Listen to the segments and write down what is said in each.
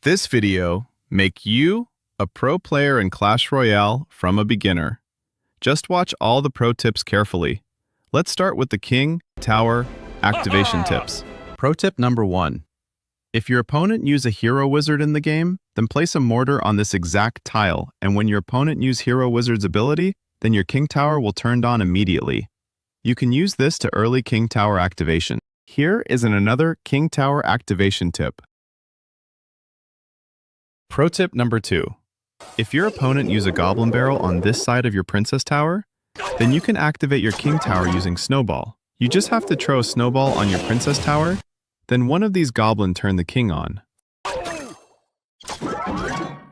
this video, make you a pro player in Clash Royale from a beginner. Just watch all the pro tips carefully. Let's start with the king, tower, activation tips. Pro tip number 1. If your opponent use a hero wizard in the game, then place a mortar on this exact tile, and when your opponent use hero wizard's ability, then your king tower will turn on immediately. You can use this to early king tower activation. Here is another king tower activation tip. Pro tip number 2. If your opponent use a goblin barrel on this side of your princess tower, then you can activate your king tower using snowball. You just have to throw a snowball on your princess tower, then one of these goblin turn the king on.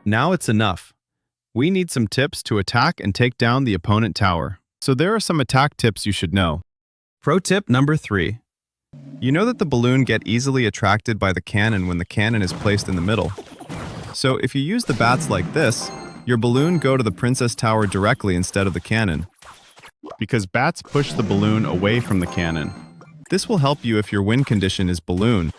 Now it's enough. We need some tips to attack and take down the opponent tower. So there are some attack tips you should know. Pro tip number 3. You know that the balloon get easily attracted by the cannon when the cannon is placed in the middle. So if you use the bats like this, your balloon go to the princess tower directly instead of the cannon, because bats push the balloon away from the cannon. This will help you if your win condition is balloon.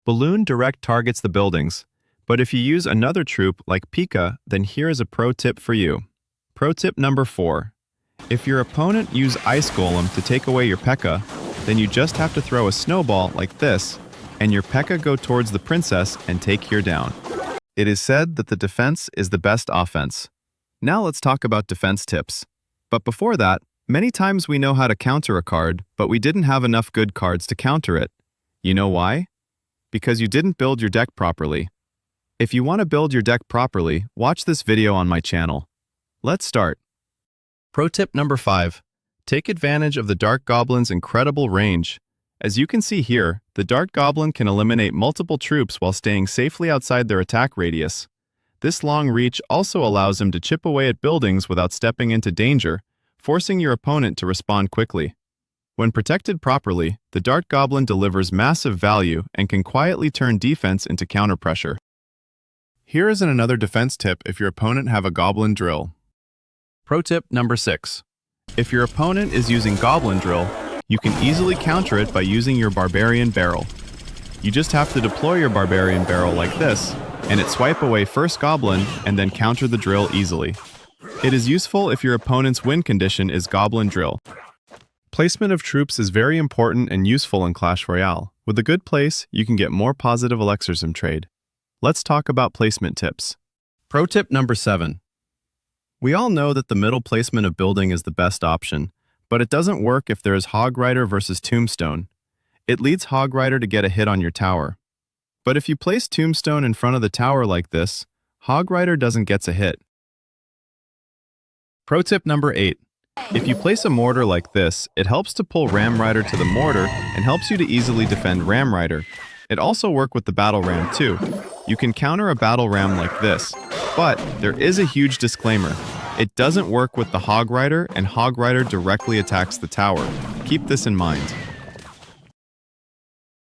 Balloon direct targets the buildings, but if you use another troop like Pika, then here is a pro tip for you. Pro tip number 4. If your opponent use ice golem to take away your P.E.K.K.A., then you just have to throw a snowball like this, and your P.E.K.K.A. go towards the princess and take her down. It is said that the defense is the best offense. Now let's talk about defense tips. But before that, many times we know how to counter a card, but we didn't have enough good cards to counter it. You know why? Because you didn't build your deck properly. If you want to build your deck properly, watch this video on my channel. Let's start. Pro tip number 5. Take advantage of the Dark Goblin's incredible range. As you can see here, the Dark Goblin can eliminate multiple troops while staying safely outside their attack radius. This long reach also allows him to chip away at buildings without stepping into danger, forcing your opponent to respond quickly. When protected properly, the Dark Goblin delivers massive value and can quietly turn defense into counter pressure. Here is another defense tip if your opponent have a Goblin Drill. Pro tip number 6. If your opponent is using Goblin Drill, you can easily counter it by using your Barbarian Barrel. You just have to deploy your Barbarian Barrel like this, and it swipe away first Goblin and then counter the drill easily. It is useful if your opponent's win condition is Goblin Drill. Placement of troops is very important and useful in Clash Royale. With a good place, you can get more positive elixirs in trade. Let's talk about placement tips. Pro tip number 7. We all know that the middle placement of building is the best option, but it doesn't work if there is Hog Rider versus Tombstone. It leads Hog Rider to get a hit on your tower. But if you place Tombstone in front of the tower like this, Hog Rider doesn't get a hit. Pro tip number 8. If you place a mortar like this, it helps to pull Ram Rider to the mortar and helps you to easily defend Ram Rider. It also works with the Battle Ram too. You can counter a Battle Ram like this, but there is a huge disclaimer. It doesn't work with the Hog Rider, and Hog Rider directly attacks the tower. Keep this in mind.